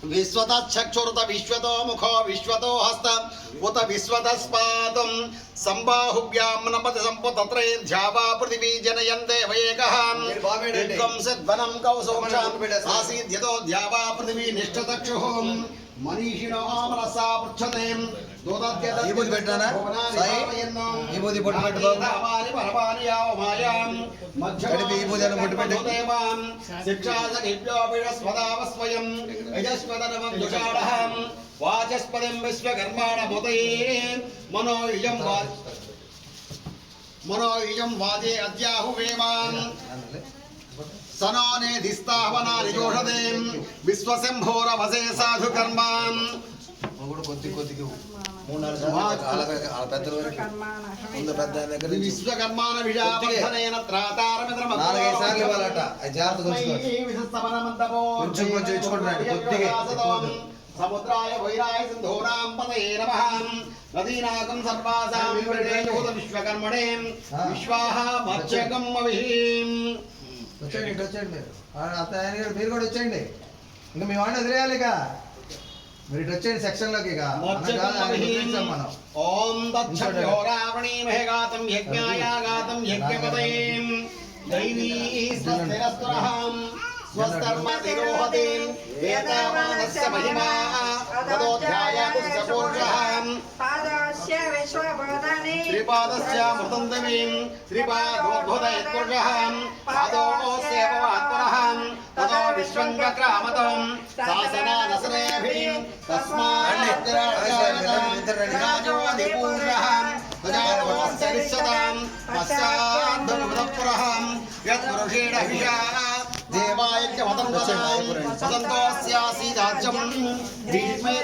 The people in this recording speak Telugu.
विश्वतचक्षुरुत विश्वतो मुखो विश्वतो हस्त उत विश्वतस्पादं संबाहुभ्यां नपति संपुतत्रैर्ध्यावा पृथिवी जनयन् देवैकः एकं सद्वनं कौसोक्षाम् आसीत् यतो द्यावा पृथिवी निष्ठचक्षुः मनीषिणो मनसा पृच्छते विभूति పెట్టానా సాయి విభూతి పొట్టు పెట్టు బాబు పరమాని యావమాయాం కడిపి విభూతి అను పొట్టు పెట్టు దేవాం శిక్షాసనిభ్యో విరస్వదావస్వయం యజస్వదనమం దుషాఢః వాచస్పదం విశ్వకర్మాణముదే మనోయుజం వాజే అద్యాహువేమాన్ సనానే దిస్తాహవనాని జోషదే విశ్వశంభోరవసే సాధు కర్మాన్ మొగుడు కొద్ది కొద్దిగా 3-4 పెద్దల వరకు ముందు పెద్ద దగ్గర విశ్వకర్మాన విజాపథనేన త్రాతారమిద్రమ 4-5 సార్లు ఇవ్వాలట అది జాగ్రత్తగా ఉంచుకో కొంచెం కొంచెం ఇచ్చుకుంటున్నాడు కొద్దిగా సముద్రాయ వైరాయ సింధూనాం పతయే నమః నదీనాకం సర్వాసాం వివర్ధేయోత విశ్వకర్మణే విశ్వాహ మత్స్యకం అవిహీం వచ్చేయండి మీరు కూడా వచ్చేయండి ఇంకా మీ వాడిని వదిలేయాలి మీరు ఇటు వచ్చేయండి సెక్షన్లోకి మనం ఓం దక్షోరావణీమహే గాతం యజ్ఞాయాగాతం యజ్ఞపదయే దైవీ స్వస్తిరస్తురహం స్వస్తర్మ తిరోహతే వేదావానస్య మహిమా తదోధ్యాయాతు సపూర్షః పాదస్య విశ్వబోధనే త్రిపాదస్య మృతందమీం త్రిపాదోద్భుతయత్పురుషః పాదోస్య పవాత్మనః తదో విశ్వం చక్రామతం శాసనాదసనేభిః తస్మాత్ రాజోదిపూర్ణః తజానోస్య విశ్వతాం పశ్చాద్భుతపురః యత్పురుషేణ విషా దేవాయ మతం వదంతోస్యాసి రాజ్యం భీష్మే